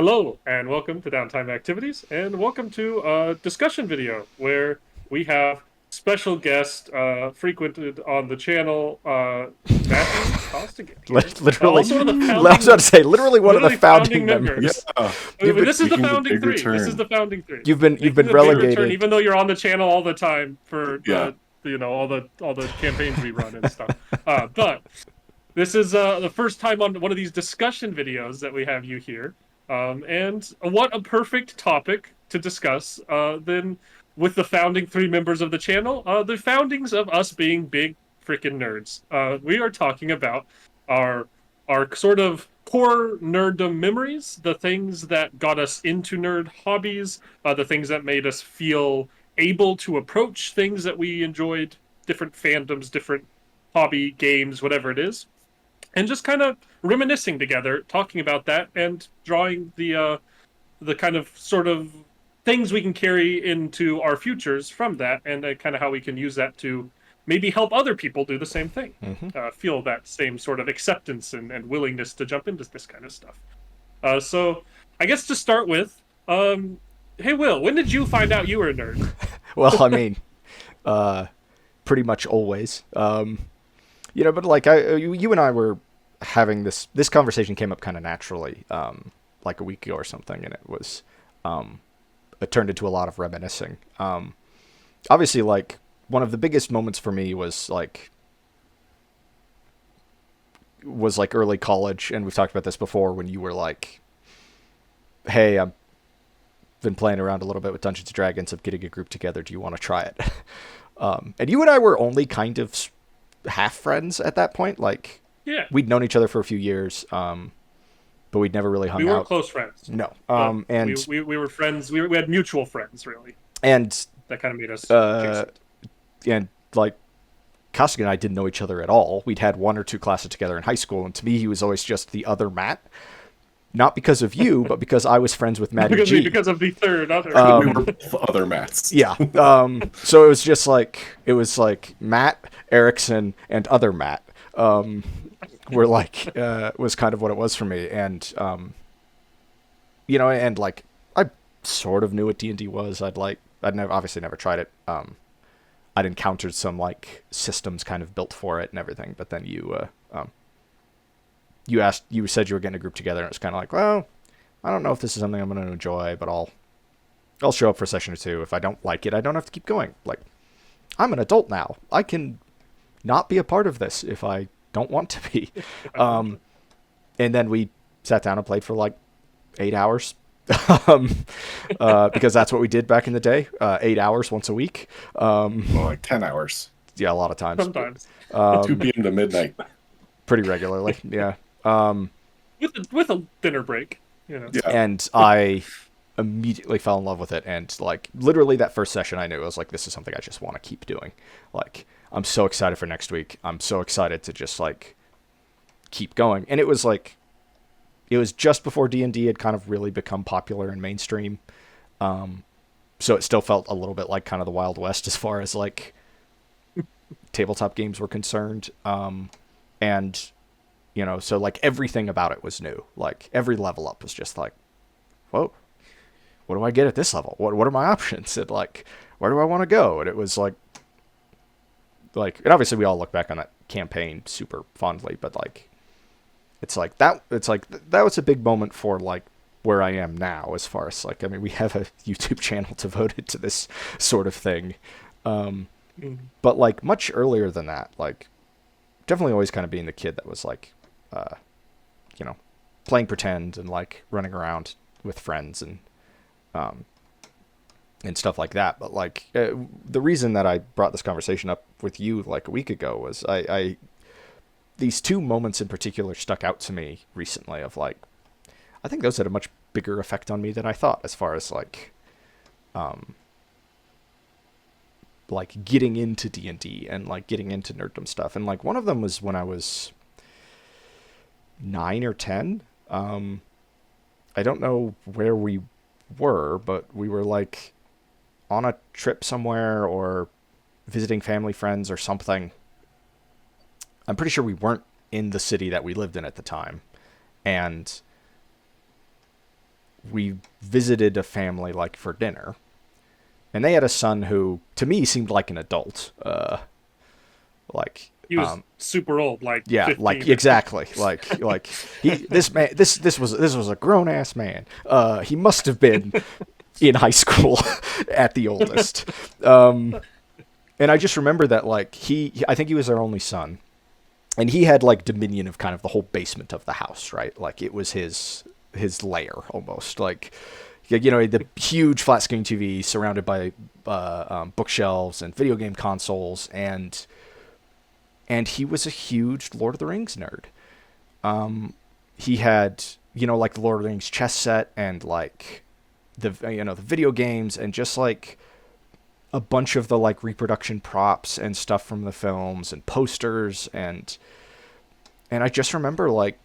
Hello, and welcome to Downtime Activities, and welcome to a discussion video where we have special guest frequented on the channel, Matthew Costigan here. Literally, Also one of the I was about to say, literally one of the literally founding members. members. Yeah, You've been This is the making the founding big three. This is return. the founding three. you've been Making the big return, relegated. even though you're on the channel all the time for Yeah, all the campaigns we run and stuff. But this is the first time on one of these discussion videos that we have you here. And what a perfect topic to discuss than with the founding three members of the channel, the foundings of us being big freaking nerds. We are talking about our our sort of core nerddom memories, the things that got us into nerd hobbies, the things that made us feel able to approach things that we enjoyed, different fandoms, different hobby games, whatever it is, and just kind of reminiscing together, talking about that, and drawing the kind of sort of things we can carry into our futures from that, and kind of how we can use that to maybe help other people do the same thing, feel that same sort of acceptance and willingness to jump into this kind of stuff. So, I guess to start with, hey Will, when did you find out you were a nerd? Well, I mean, pretty much always. But like you and I were having this conversation came up kind of naturally, like a week ago or something, and it turned into a lot of reminiscing. Obviously, like one of the biggest moments for me was like early college, and we've talked about this before when you were like, "Hey, I've been playing around a little bit with Dungeons and Dragons. I'm getting a group together. Do you want to try it?" And you and I were only kind of half friends at that point. Like, Yeah, we'd known each other for a few years, but we'd never really hung we weren't out. close friends. No. But And we were friends. We had mutual friends, really. and That kind of made us uh, adjacent. and like Costigan and I didn't know each other at all. We'd had one or two classes together in high school, and to me, he was always just the other Matt. Not because of you, but because I was friends with Matty G. Because of the third other. we were both other mats. Yeah. So it was like Matt, Erickson, and other Matt. Were like was kind of what it was for me, and and like I sort of knew what D&D was. I'd never obviously never tried it. I'd encountered some like systems kind of built for it and everything, but then you said you were getting a group together, and it was kind of like, well, I don't know if this is something I'm going to enjoy, but I'll show up for a session or two. If I don't like it, I don't have to keep going. Like, I'm an adult now. I can not be a part of this if I don't want to be. And then we sat down and played for like 8 hours. Because that's what we did back in the day. 8 hours once a week. Well, like 10 hours. Yeah, a lot of times. Sometimes 2 p.m. to midnight. Pretty regularly. Yeah. with a dinner break, you know. Yeah. And I immediately fell in love with it, and like literally that first session I knew I was like, this is something I just want to keep doing. Like, I'm so excited for next week. I'm so excited to just like keep going. And it was just before D&D had kind of really become popular and mainstream. So it still felt a little bit like kind of the Wild West as far as like tabletop games were concerned. And so like everything about it was new. Like every level up was just like, whoa, what do I get at this level? What are my options? And like, where do I want to go? And it was like, and obviously we all look back on that campaign super fondly, but like, that was a big moment for like where I am now, as far as like, I mean, we have a YouTube channel devoted to this sort of thing. But like much earlier than that, like definitely always kind of being the kid that was like, playing pretend and like running around with friends and stuff like that. But like the reason that I brought this conversation up with you like a week ago was I these two moments in particular stuck out to me recently of like, I think those had a much bigger effect on me than I thought, as far as like getting into D&D and like getting into nerddom stuff. And like one of them was when I was 9 or 10. I don't know where we were, but we were like on a trip somewhere or visiting family friends or something. I'm pretty sure we weren't in the city that we lived in at the time. And we visited a family like for dinner, and they had a son who to me seemed like an adult. Like He was super old, like yeah, 15. like exactly, like this was a grown ass man. He must have been in high school at the oldest. And I just remember that like I think he was their only son, and he had like dominion of kind of the whole basement of the house, right? Like it was his lair almost. Like the huge flat screen TV surrounded by bookshelves and video game consoles, and he was a huge Lord of the Rings nerd. He had like the Lord of the Rings chess set and like the the video games and just like a bunch of the like reproduction props and stuff from the films and posters and I just remember like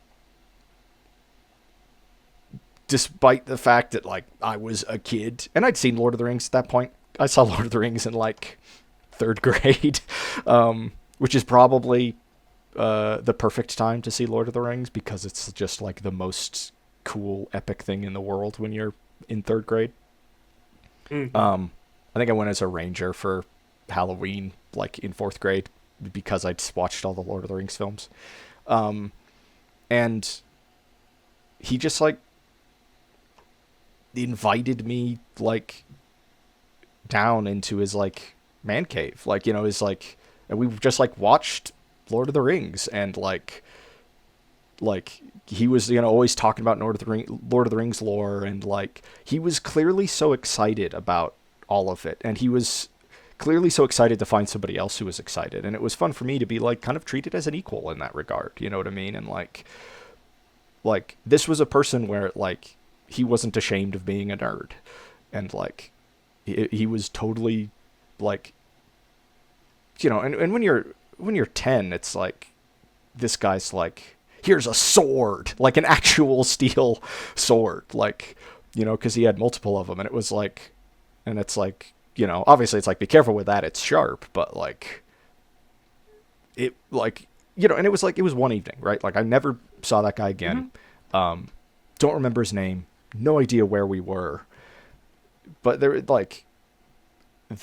despite the fact that like I was a kid and I'd seen Lord of the Rings at that point. I saw Lord of the Rings in like 3rd grade, which is probably the perfect time to see Lord of the Rings because it's just like the most cool epic thing in the world when you're in 3rd grade. Mm-hmm. I think I went as a ranger for Halloween, like in 4th grade, because I'd watched all the Lord of the Rings films. And he just like invited me like down into his like man cave, like his like, and we just like watched Lord of the Rings and like he was always talking about Lord of the Rings lore, and like he was clearly so excited about all of it, and he was clearly so excited to find somebody else who was excited, and it was fun for me to be like kind of treated as an equal in that regard, you know what I mean? And like this was a person where like he wasn't ashamed of being a nerd, and like he was totally like and when you're 10, it's like this guy's like, here's a sword, like an actual steel sword, like because he had multiple of them, and it was like, and it's like obviously it's like, be careful with that, it's sharp, but like it like and it was like, it was one evening, right? Like I never saw that guy again. Don't remember his name, no idea where we were, but there like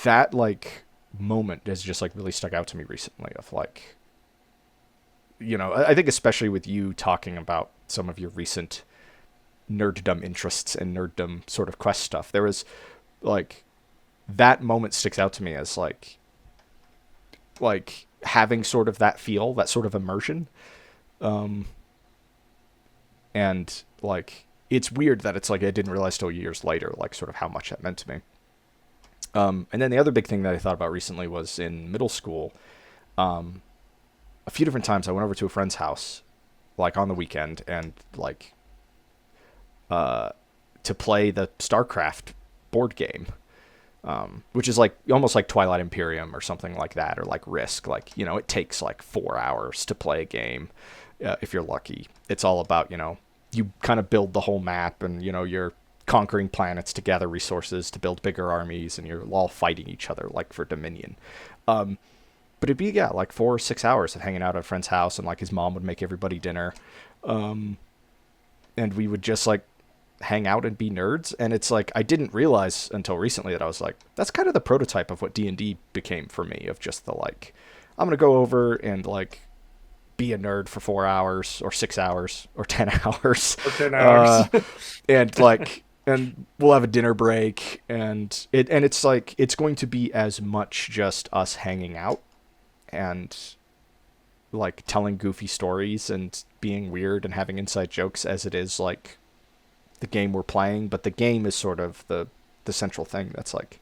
that like moment has just like really stuck out to me recently of like I think especially with you talking about some of your recent nerddom interests and nerddom sort of quest stuff, there was like that moment sticks out to me as like having sort of that feel, that sort of immersion. And like it's weird that it's like I didn't realize till years later like sort of how much that meant to me. And then the other big thing that I thought about recently was in middle school. A few different times I went over to a friend's house, like on the weekend, and like to play the StarCraft board game, which is like almost like Twilight Imperium or something like that, or like Risk. Like it takes like 4 hours to play a game if you're lucky. It's all about you kind of build the whole map, and you're conquering planets to gather resources to build bigger armies, and you're all fighting each other like for dominion. But it'd be like 4 or 6 hours of hanging out at a friend's house, and like his mom would make everybody dinner, and we would just like hang out and be nerds. And it's like I didn't realize until recently that I was like, that's kind of the prototype of what D&D became for me, of just the like, I'm gonna go over and like be a nerd for 4 hours or 6 hours or 10 hours or 10 hours and like, and we'll have a dinner break, and it's like it's going to be as much just us hanging out and like telling goofy stories and being weird and having inside jokes as it is like the game we're playing. But the game is sort of the central thing that's like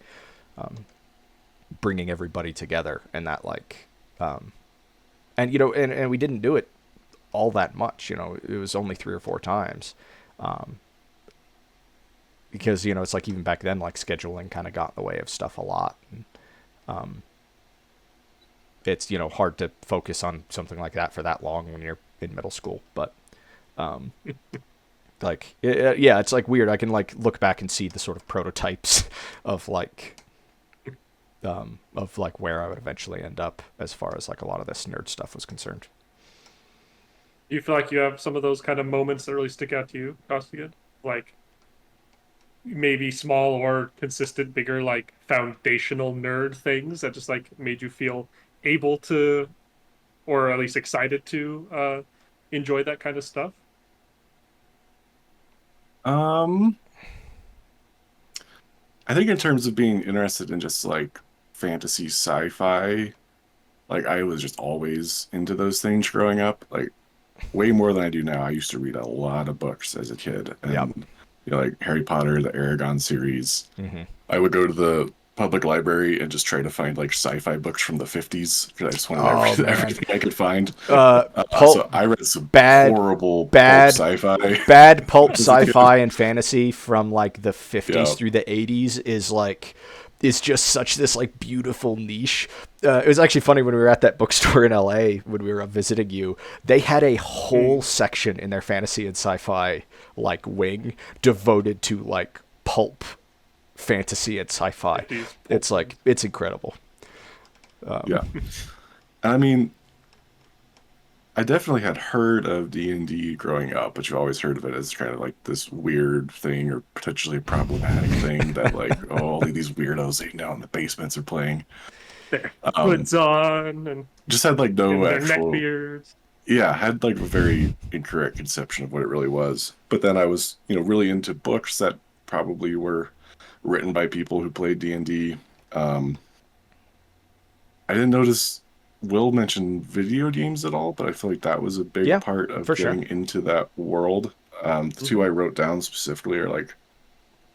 bringing everybody together, and that like and and we didn't do it all that much. It was only 3 or 4 times, because it's like even back then like scheduling kind of got in the way of stuff a lot, and it's hard to focus on something like that for that long when you're in middle school. But like yeah, it's like weird. I can like look back and see the sort of prototypes of like where I would eventually end up as far as like a lot of this nerd stuff was concerned. Do you feel like you have some of those kind of moments that really stick out to you, Costigan? Like maybe small or consistent, bigger, like foundational nerd things that just like made you feel able to, or at least excited to, enjoy that kind of stuff? Um, I think in terms of being interested in just like fantasy sci-fi, like I was just always into those things growing up, like way more than I do now. I used to read a lot of books as a kid, Yep. and like Harry Potter, the Aragon series. Hmm. I would go to the public library and just try to find like sci-fi books from the 50s because I just wanted Oh man. everything I could find. Pulp So I read some bad horrible pulp bad sci-fi bad pulp as a kid. sci-fi and fantasy from like the 50s Yeah. through the 80s is just such this like beautiful niche. It was actually funny when we were at that bookstore in LA when we were visiting you. They had a whole Mm, section in their fantasy and sci-fi like wing devoted to like pulp fantasy and sci-fi. 50s. It's like it's incredible. Yeah. I mean, I definitely had heard of D&D growing up, but you always heard of it as kind of like this weird thing or potentially problematic thing that like, oh, only these weirdos hanging down in the basements are playing. Their Um, hoods on and just had like no getting their neck actual, beards. yeah, had like a very incorrect conception of what it really was. But then I was, really into books that probably were written by people who played D&D. Um, I didn't notice Will mention video games at all, but I feel like that was a big Yeah, part of for sure. getting into that world. The two Hmm. I wrote down specifically are like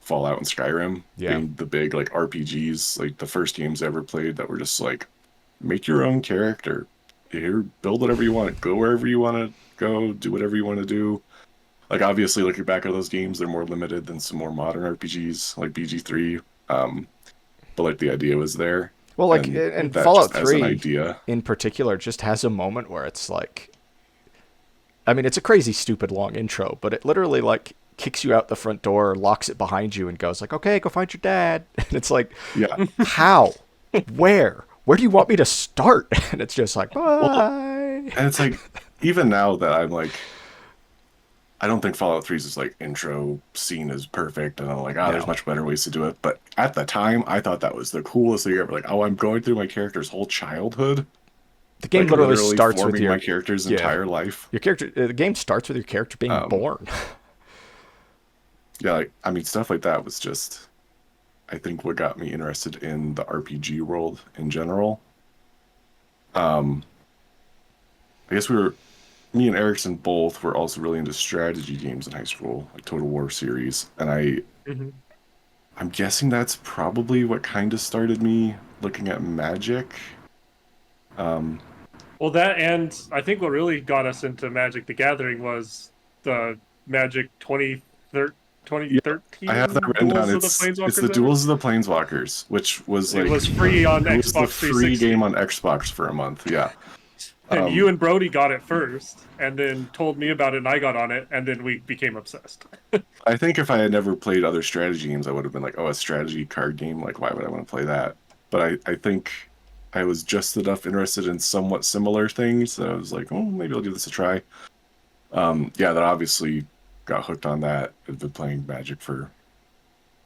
Fallout and Skyrim Yeah. being the big like RPGs, like the first games I ever played that were just like make your own character. Here, build whatever you want, go wherever you want to go, do whatever you want to do. Like obviously, looking back at those games, they're more limited than some more modern RPGs like BG3. Um, but like the idea was there, Well, like and and that Fallout just as an 3 idea. in particular just has a moment where it's like I mean, it's a crazy stupid long intro, but it literally like kicks you out the front door, locks it behind you and goes like, "Okay, go find your dad." And it's like, Yeah. "How? Where? Where do you want me to start?" And it's just like, Well, "Bye." and it's like even now that I'm like, I don't think Fallout 3's like intro scene is perfect, and I'm like, there's No. much better ways to do it. But at the time, I thought that was the coolest thing ever. Like, oh, I'm going through my character's whole childhood, The game like literally literally starts with forming my character's yeah, entire life. your character the game starts with your character being Um, born. yeah, like I mean, stuff like that was just, I think, what got me interested in the RPG world in general. Um, I guess me and Erickson both were also really into strategy games in high school, like Total War series, and Hmm. I'm guessing that's probably what kind of started me looking at Magic. Um, Well, that and I think what really got us into Magic the Gathering was the Magic 20 yeah, I have that 2013 written down. Duels of the It's the Planeswalkers era. Duels of the Planeswalkers, which was It like was free on it was the Xbox free game 360. on Xbox for a month. Yeah. And you Um, and Brody got it first, and then told me about it, and I got on it, and then we became obsessed. I think if I had never played other strategy games, I would have been like, oh, a strategy card game. Like, why would I want to play that? But I think I was just enough interested in somewhat similar things that I was like, oh, maybe I'll give this a try. Yeah, that obviously got hooked on that. I've been playing Magic for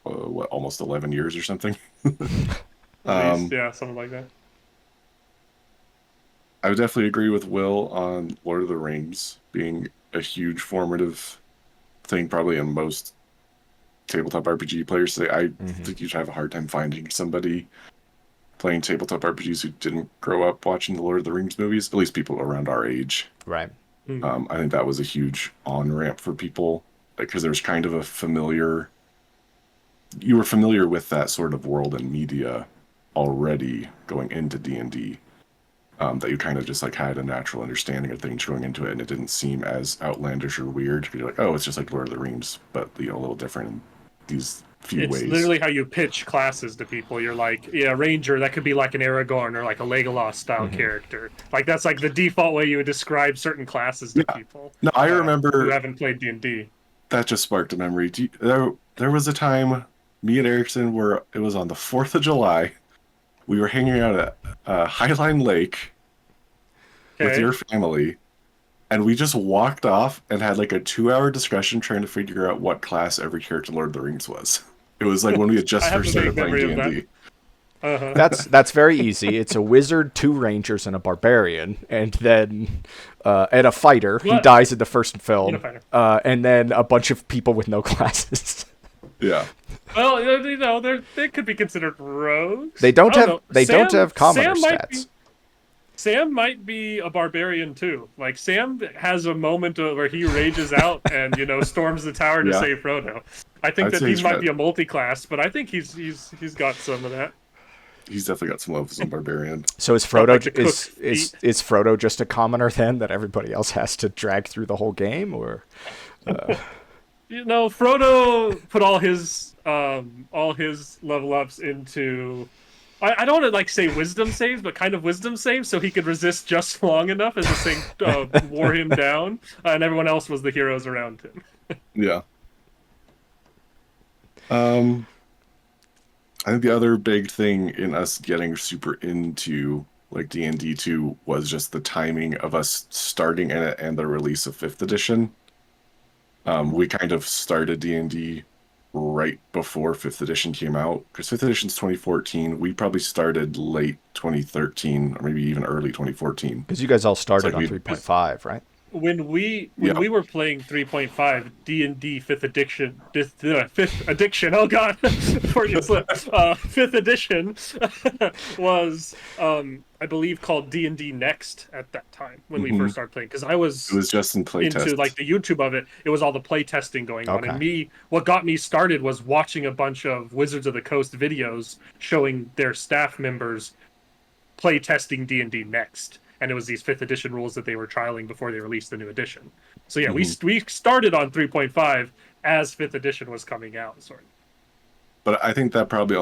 what, almost 11 years or something. At least, Um, yeah, something like that. I would definitely agree with Will on Lord of the Rings being a huge formative thing, probably in most tabletop RPG players today. I Hmm. think you'd have a hard time finding somebody playing tabletop RPGs who didn't grow up watching the Lord of the Rings movies, at least people around our age. Right. Mm. I think that was a huge on ramp for people because there's kind of a you were familiar with that sort of world and media already going into D&D. That you kind of just like had a natural understanding of things going into it, and it didn't seem as outlandish or weird. You're like, oh, it's just like Lord of the Rings, but a little different in these few It's ways. literally how you pitch classes to people. You're like, yeah, Ranger, that could be like an Aragorn or like a Legolas style Hmm. character. Like that's like the default way you would describe certain classes to Yeah. people No, I who remember haven't played D&D. that just sparked a memory. There was a time me and Erickson were, it was on the 4th of July. We were hanging out at Highline Lake with Okay. your family, and we just walked off and had like a 2-hour discussion trying to figure out what class every character in Lord of the Rings was. It was like when we had I just have a first started vague playing memory of D&D. Uh-huh. That's very easy. It's a wizard, 2 rangers, and a barbarian, and then and a fighter. He But dies in the first you know, film, fighter. and then a bunch of people with no classes. Yeah. Well, you know, they could be considered rogues. They don't I don't have know. they don't have commoner Sam stats. Sam might be a barbarian too. Like Sam has a moment where he rages out and storms the tower to Yeah. save Frodo. I think I'd that say he he's might got- be a multi-class, but I think he's got some of that. He's definitely got some levels of barbarian. So is Got, Frodo like, the is cooked is feet. is Frodo just a commoner then that everybody else has to drag through the whole game, or Frodo put all his level ups into. I don't want to like say wisdom saves, but kind of wisdom saves, so he could resist just long enough as this thing wore him down, and everyone else was the heroes around him. Yeah. I think the other big thing in us getting super into like D&D 2 was just the timing of us starting it and the release of 5th edition. We kind of started D&D right before 5th edition came out, because 5th edition's 2014. We probably started late 2013 or maybe even early 2014. because you guys all started like on we- 3.5, right? When we Yeah. were playing 3.5 D&D fifth edition, fifth edition. Oh god, Freudian slip. Fifth edition was I believe called D&D Next at that time when we Mhm. first started playing, because I It was just in playtest. into like the YouTube of it. It was all the play testing going on, and what got me started was watching a bunch of Wizards of the Coast videos showing their staff members play testing D&D Next, and it was these 5th edition rules that they were trialing before they released the new edition. So yeah, we started on 3.5 as 5th edition was coming out, sort of. But I think that probably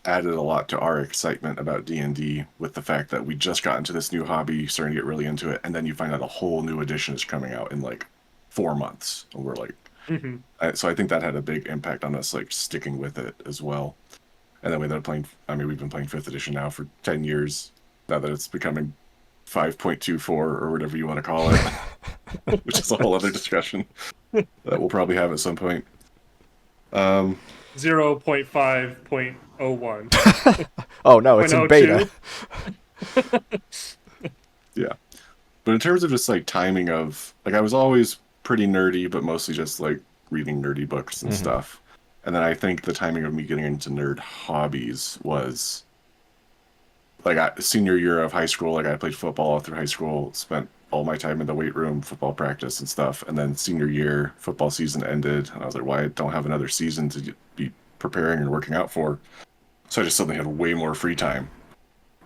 added a lot to our excitement about D&D, with the fact that we just got into this new hobby, starting to get really into it, and then you find out a whole new edition is coming out in like 4 months, and we're like, so I think that had a big impact on us like sticking with it as well. And then we ended up playing. I mean, we've been playing 5th edition now for 10 years. Now that it's becoming 5.24 or whatever you want to call it, which is a whole other discussion that we'll probably have at some point. 0.5.01. Oh no, it's in beta. Yeah. But in terms of just like timing of like, I was always pretty nerdy, but mostly just like reading nerdy books and stuff. And then I think the timing of me getting into nerd hobbies was like senior year of high school. Like I played football all through high school, spent all my time in the weight room, football practice and stuff. And then senior year, football season ended, and I was like, "Why don't have another season to be preparing and working out for?" So I just suddenly had way more free time.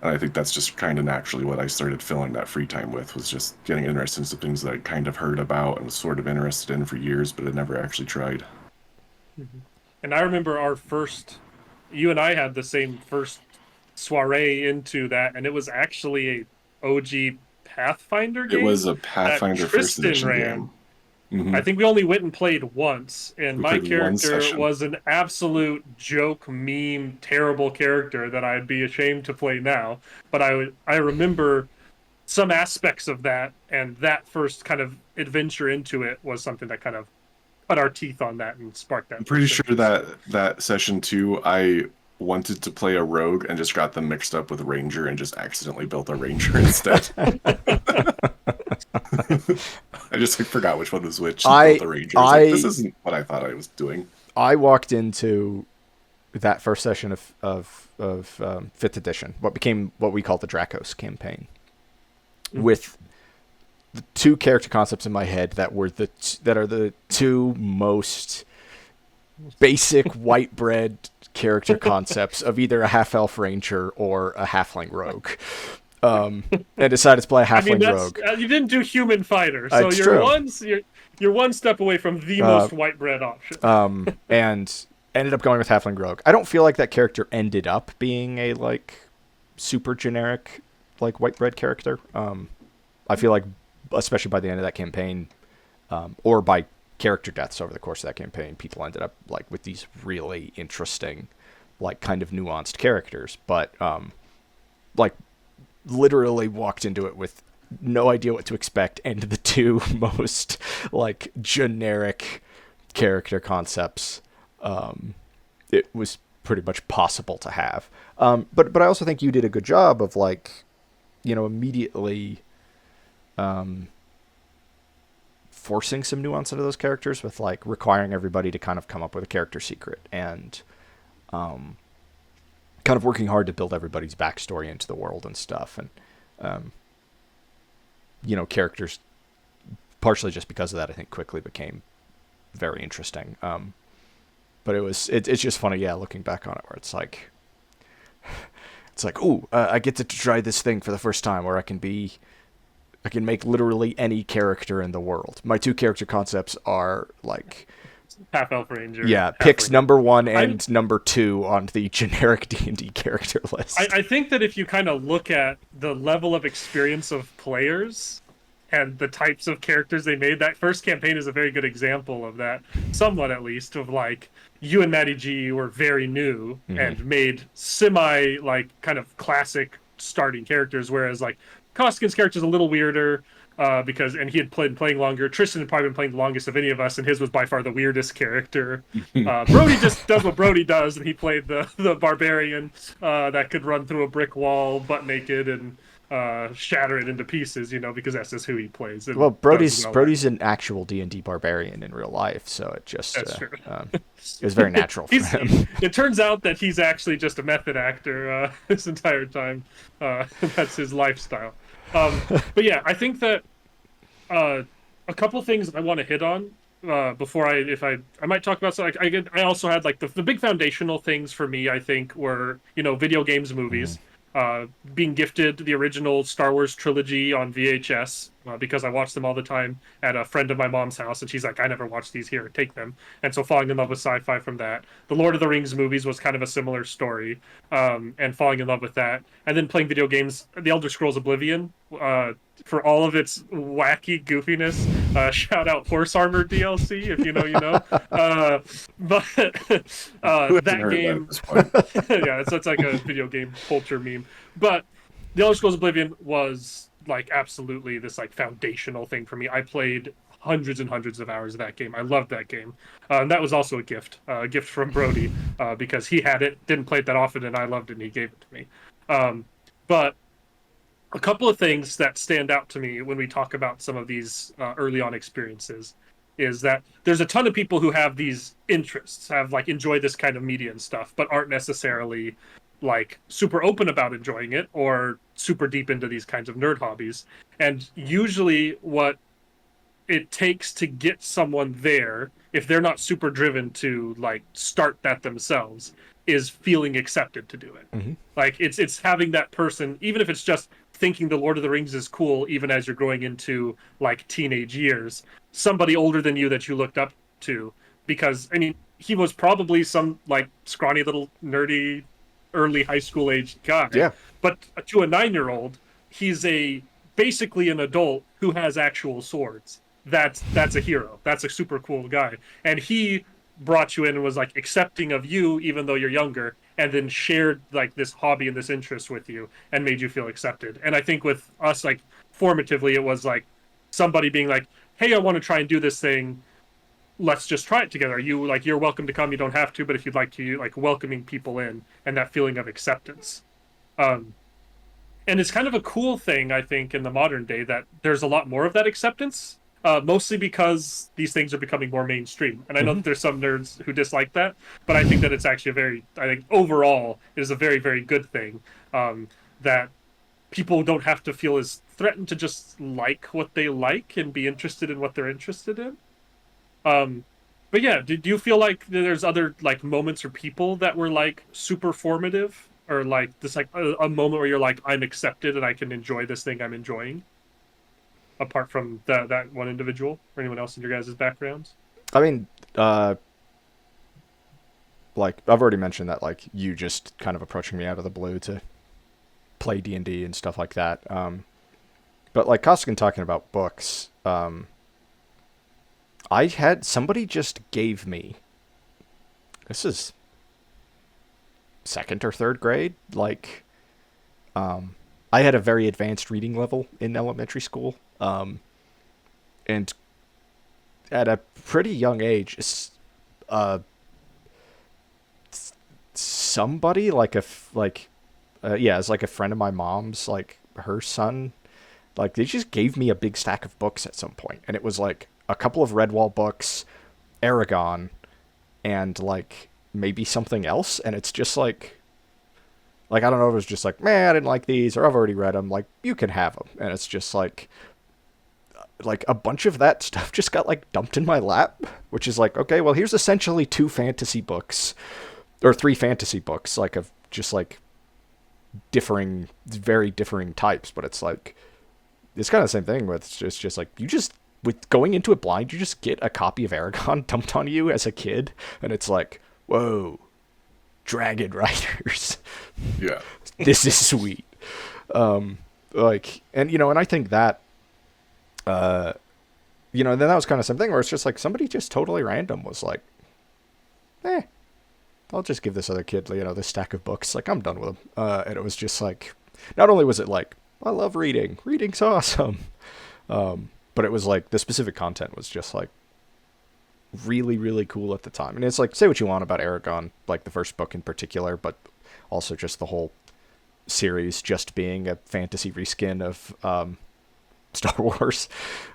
And I think that's just kind of naturally what I started filling that free time with, was just getting interested in some things that I kind of heard about and was sort of interested in for years, but had never actually tried. And I remember you and I had the same first soiree into that, and it was actually a OG Pathfinder game. It was a Pathfinder first Tristan edition ran. game. Mhm. I think we only went and played once, and We my played one character session. was an absolute joke, meme, terrible character that I'd be ashamed to play now. But I remember some aspects of that, and that first kind of adventure into it was something that kind of cut our teeth on that and sparked that. I'm pretty sure that session 2, I wanted to play a rogue and just got them mixed up with ranger and just accidentally built a ranger instead. I just forgot which one was which. And built a ranger. I was like, this isn't what I thought I was doing. I walked into that first session of 5th edition, what we call the Dracos campaign, with the 2 character concepts in my head that were that are the 2 most basic white bread character concepts of either a half-elf ranger or a halfling rogue. And decided to play a halfling rogue. You didn't do human fighter, so It's you're true. you're one step away from the most white bread option. And ended up going with halfling rogue. I don't feel like that character ended up being a like super generic like white bread character. I feel like, especially by the end of that campaign, or by character deaths over the course of that campaign, people ended up like with these really interesting, like kind of nuanced characters. But like literally walked into it with no idea what to expect, and the 2 most like generic character concepts it was pretty much possible to have. But I also think you did a good job of like, immediately forcing some nuance into those characters with like requiring everybody to kind of come up with a character secret and kind of working hard to build everybody's backstory into the world and stuff. And characters, partially just because of that, I think quickly became very interesting. But it's just funny, yeah, looking back on it, where it's like, ooh, I get to try this thing for the first time, where I can make literally any character in the world. My 2 character concepts are like Half Elf Ranger. yeah, picks number 1 and number 2 on the generic D&D character list. I think that if you kind of look at the level of experience of players and the types of characters they made, that first campaign is a very good example of that, somewhat at least, of like, you and Matty G were very new and made semi, like, kind of classic starting characters, whereas, like, Koskин's character is a little weirder, because he had playing longer. Tristan had probably been playing the longest of any of us, and his was by far the weirdest character. Brody just does what Brody does, and he played the barbarian that could run through a brick wall butt naked and shatter it into pieces, because that's just who he plays. Well, Brody's an actual D&D barbarian in real life, so it just that's true. It was very natural for him. It turns out that he's actually just a method actor this entire time. That's his lifestyle. But yeah, I think that a couple things I want to hit on before I might talk about something. I also had like the big foundational things for me. I think were video games, movies. Being gifted the original Star Wars trilogy on VHS because I watched them all the time at a friend of my mom's house, and she's like, I never watched these, here, take them. And so falling in love with sci-fi from that. The Lord of the Rings movies was kind of a similar story, and falling in love with that. And then playing video games, The Elder Scrolls Oblivion, for all of its wacky goofiness. Shout out Horse Armor DLC, if you know, you know. But that game, yeah, it's like a video game culture meme. But The Elder Scrolls Oblivion was like absolutely this like foundational thing for me. I played hundreds and hundreds of hours of that game. I loved that game. And that was also a gift from Brody, because he had it, didn't play it that often, and I loved it, and he gave it to me. But a couple of things that stand out to me when we talk about some of these early on experiences is that there's a ton of people who have these interests, have like enjoy this kind of media and stuff, but aren't necessarily like super open about enjoying it or super deep into these kinds of nerd hobbies. And usually what it takes to get someone there, if they're not super driven to like start that themselves, is feeling accepted to do it. Like it's having that person, even if it's just thinking the Lord of the Rings is cool, even as you're growing into like teenage years, somebody older than you that you looked up to, because I mean, he was probably some like scrawny little nerdy early high school age guy. Yeah. But to a 9-year-old, he's basically an adult who has actual swords. That's a hero. That's a super cool guy. And he brought you in and was like accepting of you even though you're younger, and then shared like this hobby and this interest with you and made you feel accepted. And I think with us, like formatively, it was like somebody being like, hey, I want to try and do this thing, let's just try it together. You're welcome to come, you don't have to, but if you'd like to, like welcoming people in and that feeling of acceptance. And it's kind of a cool thing, I think, in the modern day that there's a lot more of that acceptance, mostly because these things are becoming more mainstream. And I know that there's some nerds who dislike that, but I think that it's actually I think overall it is a very, very good thing, that people don't have to feel as threatened to just like what they like and be interested in what they're interested in. But yeah, do you feel like there's other like moments or people that were like super formative, or like this like a moment where you're like, I'm accepted and I can enjoy this thing I'm enjoying, apart from that one individual or anyone else in your guys' backgrounds? I mean, like I've already mentioned that, like you just kind of approaching me out of the blue to play D&D and stuff like that. But like Koskinen talking about books, I had somebody just gave me, this is second or third grade, like I had a very advanced reading level in elementary school, and at a pretty young age, somebody yeah, it's like a friend of my mom's, like her son, like they just gave me a big stack of books at some point, and it was like a couple of Redwall books, Aragon, and like maybe something else, and it's just like I don't know if it was just like, man, I didn't like these, or I've already read them, like you can have them, and it's just like a bunch of that stuff just got like dumped in my lap, which is like, okay, well here's essentially 2 fantasy books or 3 fantasy books, like of just like very differing types, but it's like it's kind of the same thing with just like you just with going into it blind, you just get a copy of Aragon dumped on you as a kid, and it's like, whoa, Dragon Riders. Yeah. This is sweet. Like, and and I think that then that was kind of something where it's just like somebody just totally random was like, I'll just give this other kid, this stack of books. Like, I'm done with them. And it was just like, not only was it like, I love reading. Reading's awesome. But it was like, the specific content was just like really, really cool at the time. And it's like, say what you want about Aragon, like the first book in particular, but also just the whole series just being a fantasy reskin of Star Wars.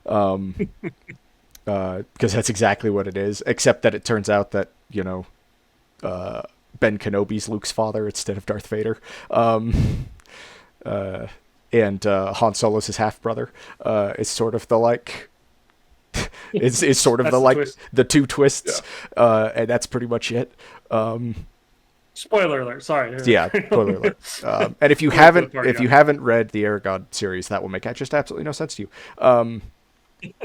Because that's exactly what it is, except that it turns out that, Ben Kenobi's Luke's father instead of Darth Vader. And Han Solo's his half brother. It's sort of the like, it's sort of the like twist. The 2 twists, and that's pretty much it. Spoiler alert! Sorry. Yeah, spoiler alert. And if you haven't read the Aragon series, that will make just absolutely no sense to you.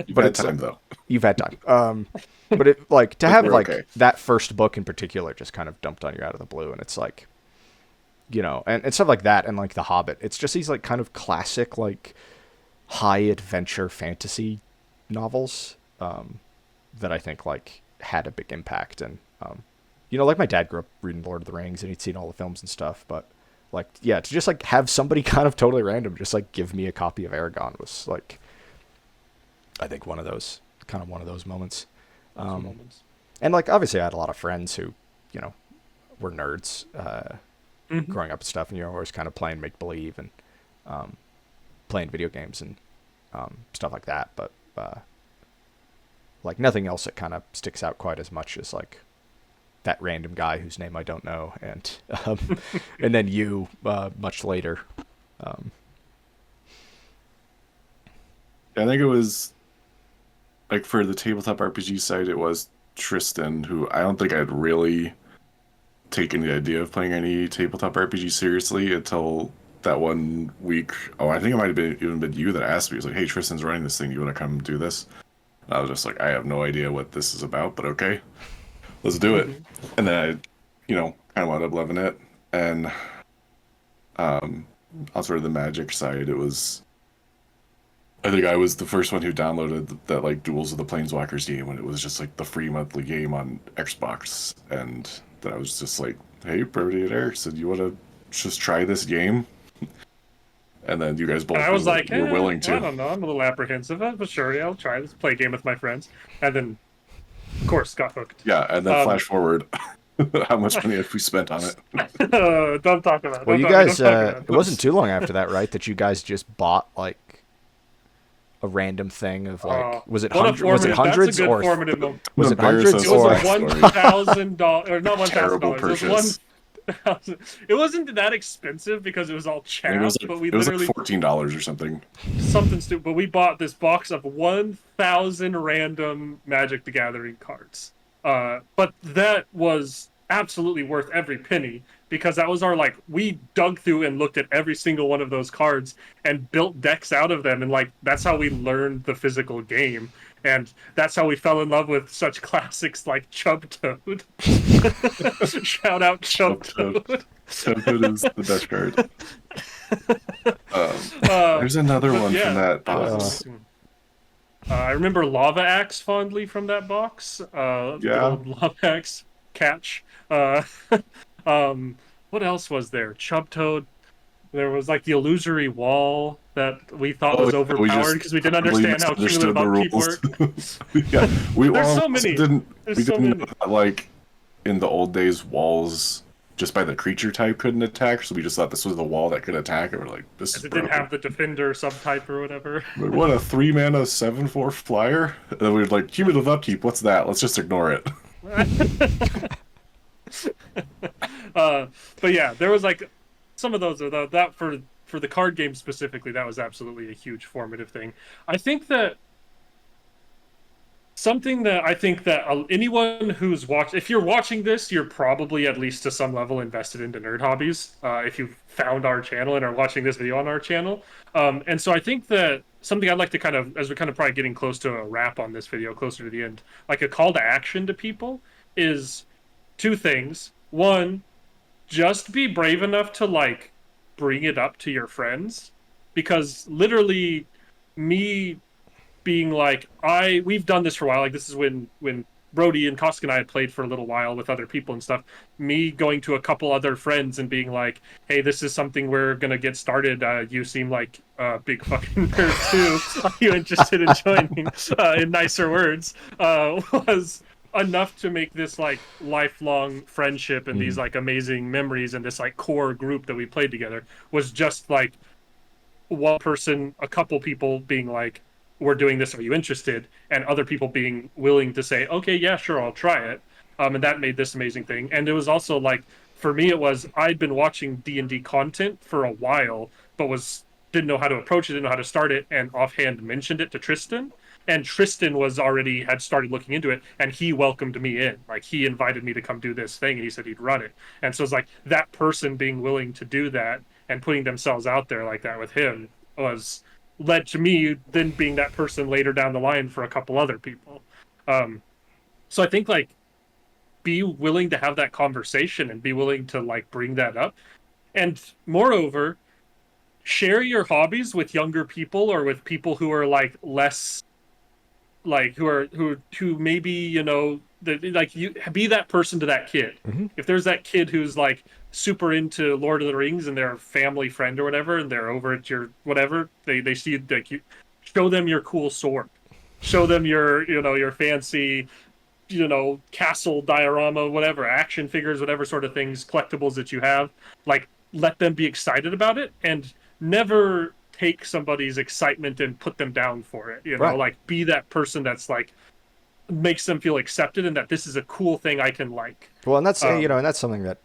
You've had time though. You've had time. But it like to have like okay. that first book in particular just kind of dumped on you out of the blue, and it's like, and stuff like that, and like The Hobbit. It's just these like kind of classic like high adventure fantasy novels that I think like had a big impact. And like my dad grew up reading Lord of the Rings, and he'd seen all the films and stuff, but like, yeah, to just like have somebody kind of totally random just like give me a copy of Aragon was like, I think one of those moments. And like, obviously I had a lot of friends who, were nerds, growing up and stuff, and always kind of playing make believe and, playing video games and, stuff like that. But, like nothing else that kind of sticks out quite as much as like that random guy whose name I don't know. And, and then you, much later. I think it was like for the tabletop RPG side, it was Tristan, who I don't think I'd really taken the idea of playing any tabletop RPG seriously until that one week. Oh, I think it might have even been you that asked me. It was like, hey, Tristan's running this thing. You want to come do this? And I was just like, I have no idea what this is about, but okay, let's do it. And then I, kind of wound up loving it. And on sort of the Magic side, it was, I think I was the first one who downloaded that like Duels of the Planeswalkers game when it was just like the free monthly game on Xbox. And then I was just like, hey, Brody and Eric said, you want to just try this game? And then you guys both I was like, were willing to. I don't know, I'm a little apprehensive, but sure, yeah, I'll try this, play a game with my friends. And then, of course, got hooked. Yeah, and then flash forward. How much money have we spent on it? Don't talk about it. Well, you guys, it wasn't too long after that, right, that you guys just bought, like, a random thing of, like, was it hundreds or... Was it hundreds or... Was it hundreds or... It was $1,000, or not $1,000. Terrible purchase. It wasn't that expensive because it was all chaff, but we literally like $14 or something stupid. But we bought this box of 1,000 random Magic the Gathering cards. But that was absolutely worth every penny because that was our like we dug through and looked at every single one of those cards and built decks out of them, and like that's how we learned the physical game. And that's how we fell in love with such classics like Chubtoad. Shout out Chubtoad. Chubtoad is the best card. There's another one from that box. I remember Lava Axe fondly from that box. The old Lava Axe catch. What else was there? Chubtoad. There was like the illusory wall that we thought was overpowered because we didn't understand how cumulative upkeep worked. Yeah, There's so many. We didn't know that, like in the old days, walls just by the creature type couldn't attack, so we just thought this was the wall that could attack, and we're like, this is As it didn't broken. have the defender subtype or whatever. Like, what, a 3-mana 7/4 flyer? And then we were like, cumulative upkeep, what's that? Let's just ignore it. uh, but yeah, there was like some of those that for the card game specifically, that was absolutely a huge formative thing. I think that something that I think that anyone who's watched, if you're watching this, you're probably at least to some level invested into nerd hobbies. If you've found our channel and are watching this video on our channel, and so I think that something I'd like to kind of, as we're kind of probably getting close to a wrap on this video, closer to the end, like a call to action to people is two things. One, just be brave enough to like bring it up to your friends, because literally me being like, we've done this for a while. Like, this is when Brody and Kosk and I had played for a little while with other people and stuff. Me going to a couple other friends and being like, "Hey, this is something we're gonna get started. You seem like a big fucking nerd too. Are you interested in joining?" In nicer words, was enough to make this like lifelong friendship and these like amazing memories and this like core group that we played together was just like one person, a couple people being like, "We're doing this. Are you interested?" And other people being willing to say, "Okay, yeah, sure, I'll try it." And that made this amazing thing. And it was also like, for me, it was I'd been watching D&D content for a while, but didn't know how to approach it, didn't know how to start it, and offhand mentioned it to Tristan. And Tristan had started looking into it, and he welcomed me in. Like, he invited me to come do this thing, and he said he'd run it. And so it's like that person being willing to do that and putting themselves out there like that with him was led to me then being that person later down the line for a couple other people. So I think like be willing to have that conversation and be willing to like bring that up. And moreover, share your hobbies with younger people or with people who are like less like who maybe like you be that person to that kid. Mm-hmm. If there's that kid who's like super into Lord of the Rings and they're a family friend or whatever, and they're over at your whatever, they see like you show them your cool sword, show them your fancy castle diorama, whatever, action figures, whatever sort of things, collectibles that you have. Like, let them be excited about it and never take somebody's excitement and put them down for it. Right. Like be that person that's like makes them feel accepted and that this is a cool thing I can like. Well, and that's and that's something that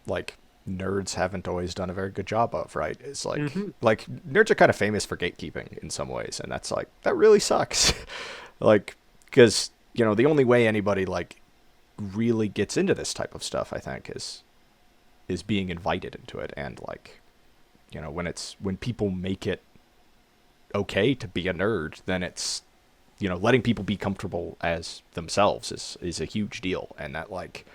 like nerds haven't always done a very good job of, right? It's like like nerds are kind of famous for gatekeeping in some ways, and that's like that really sucks. Like, because the only way anybody like really gets into this type of stuff, I think, is being invited into it, and like when people make it okay to be a nerd, then it's letting people be comfortable as themselves is a huge deal, and that like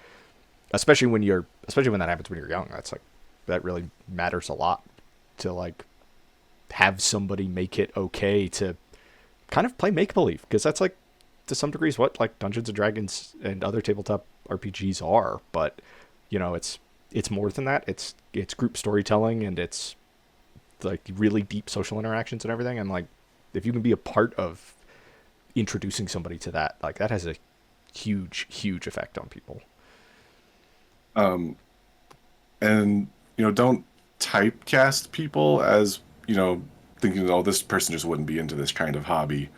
especially when that happens when you're young, that's like that really matters a lot, to like have somebody make it okay to kind of play make believe, because that's like to some degrees what like Dungeons and Dragons and other tabletop RPGs are, but it's more than that. It's group storytelling, and it's like really deep social interactions and everything, and like if you can be a part of introducing somebody to that, like that has a huge effect on people. And don't typecast people as thinking, oh, this person just wouldn't be into this kind of hobby.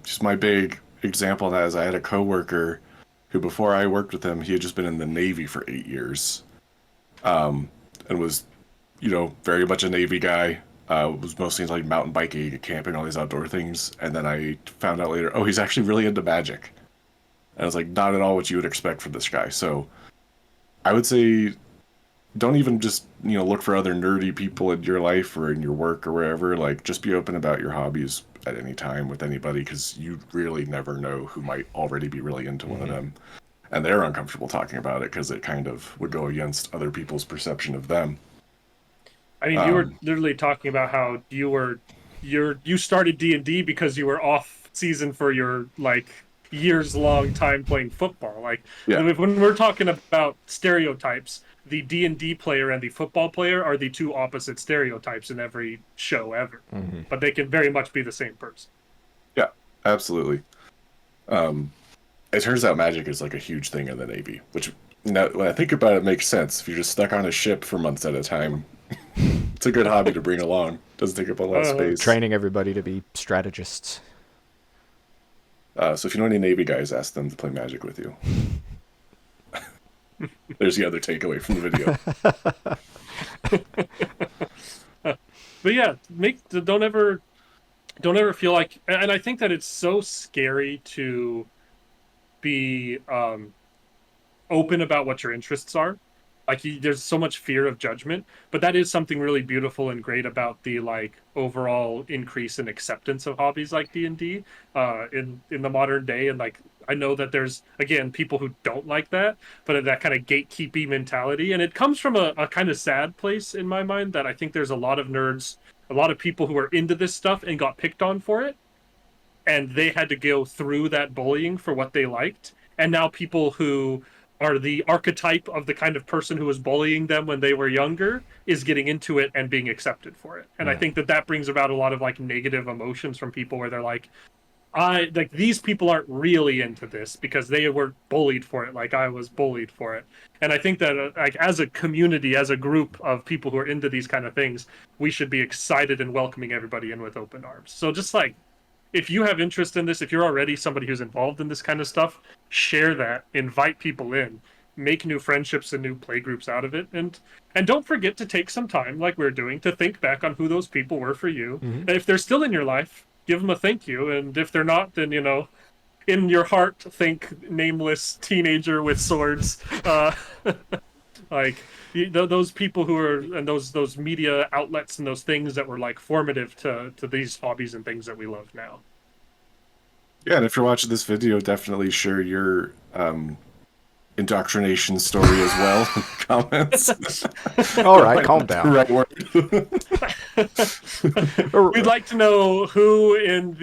Just my big example of that is I had a coworker who, before I worked with him, he had just been in the Navy for 8 years, and was very much a Navy guy. Was mostly into like mountain biking, camping, all these outdoor things. And then I found out later, oh, he's actually really into magic. And I was like, not at all what you would expect from this guy. So I would say don't even just look for other nerdy people in your life or in your work or wherever. Like, just be open about your hobbies at any time with anybody, because you really never know who might already be really into one of them, and they're uncomfortable talking about it because it kind of would go against other people's perception of them. I mean, you were literally talking about how you started D&D because you were off season for your like years long time playing football. Like, Yeah. when we're talking about stereotypes, the D&D player and the football player are the two opposite stereotypes in every show ever, but they can very much be the same person. Yeah, absolutely. It turns out magic is like a huge thing in the Navy, which Now, when I think about it, it makes sense. If you're just stuck on a ship for months at a time, it's a good hobby to bring along. Doesn't take up a lot of space. Training everybody to be strategists. So if you know any Navy guys, ask them to play Magic with you. There's the other takeaway from the video. But yeah, don't ever feel like, and I think that it's so scary to be open about what your interests are. Like there's so much fear of judgment, but that is something really beautiful and great about the like overall increase in acceptance of hobbies like D&D in the modern day. And like I know that there's again people who don't like that, but that kind of gatekeeping mentality, and it comes from a kind of sad place in my mind that I think there's a lot of nerds, a lot of people who are into this stuff and got picked on for it, and they had to go through that bullying for what they liked, and now people who are the archetype of the kind of person who was bullying them when they were younger is getting into it and being accepted for it. And I think that brings about a lot of like negative emotions from people where they're like, these people aren't really into this because they were bullied for it like I was bullied for it. And I think that like as a community, as a group of people who are into these kind of things, we should be excited and welcoming everybody in with open arms. So just like if you have interest in this, if you're already somebody who's involved in this kind of stuff, share that, invite people in, make new friendships and new play groups out of it, and don't forget to take some time, like we're doing, to think back on who those people were for you. And if they're still in your life, give them a thank you, and if they're not, then in your heart, think nameless teenager with swords. Like those people who are, and those media outlets and those things that were like formative to these hobbies and things that we love now. Yeah, and if you're watching this video, definitely share your indoctrination story as well in the comments. All right, calm down. Right word. We'd like to know who in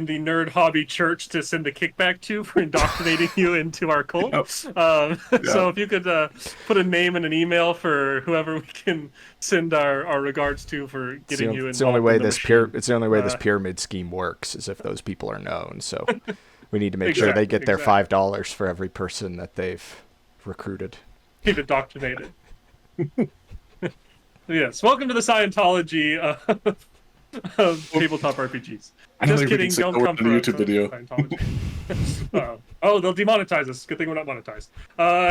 the nerd hobby church to send a kickback to for indoctrinating you into our cult. Yep. So if you could put a name and an email for whoever we can send our regards to for getting you involved. It's the only way this pyramid scheme works is if those people are known. So we need to make sure they get their $5 for every person that they've recruited. Keep indoctrinated. Yes, welcome to the Scientology of tabletop RPGs. Just kidding, don't come for a YouTube video. Oh, they'll demonetize us. Good thing we're not monetized.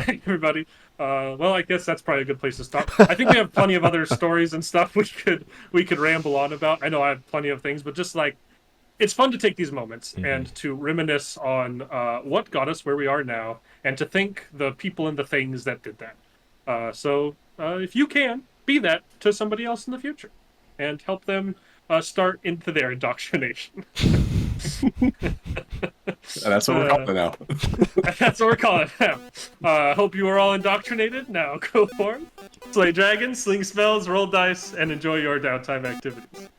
Hey, everybody. Well, I guess that's probably a good place to stop. I think we have plenty of other stories and stuff we could ramble on about. I know I have plenty of things, but just like it's fun to take these moments and to reminisce on what got us where we are now, and to thank the people and the things that did that. So if you can, be that to somebody else in the future and help them start into their indoctrination. And that's what we're calling it now. That's what we're calling it now. Hope you are all indoctrinated. Now go forth, slay dragons, sling spells, roll dice, and enjoy your downtime activities.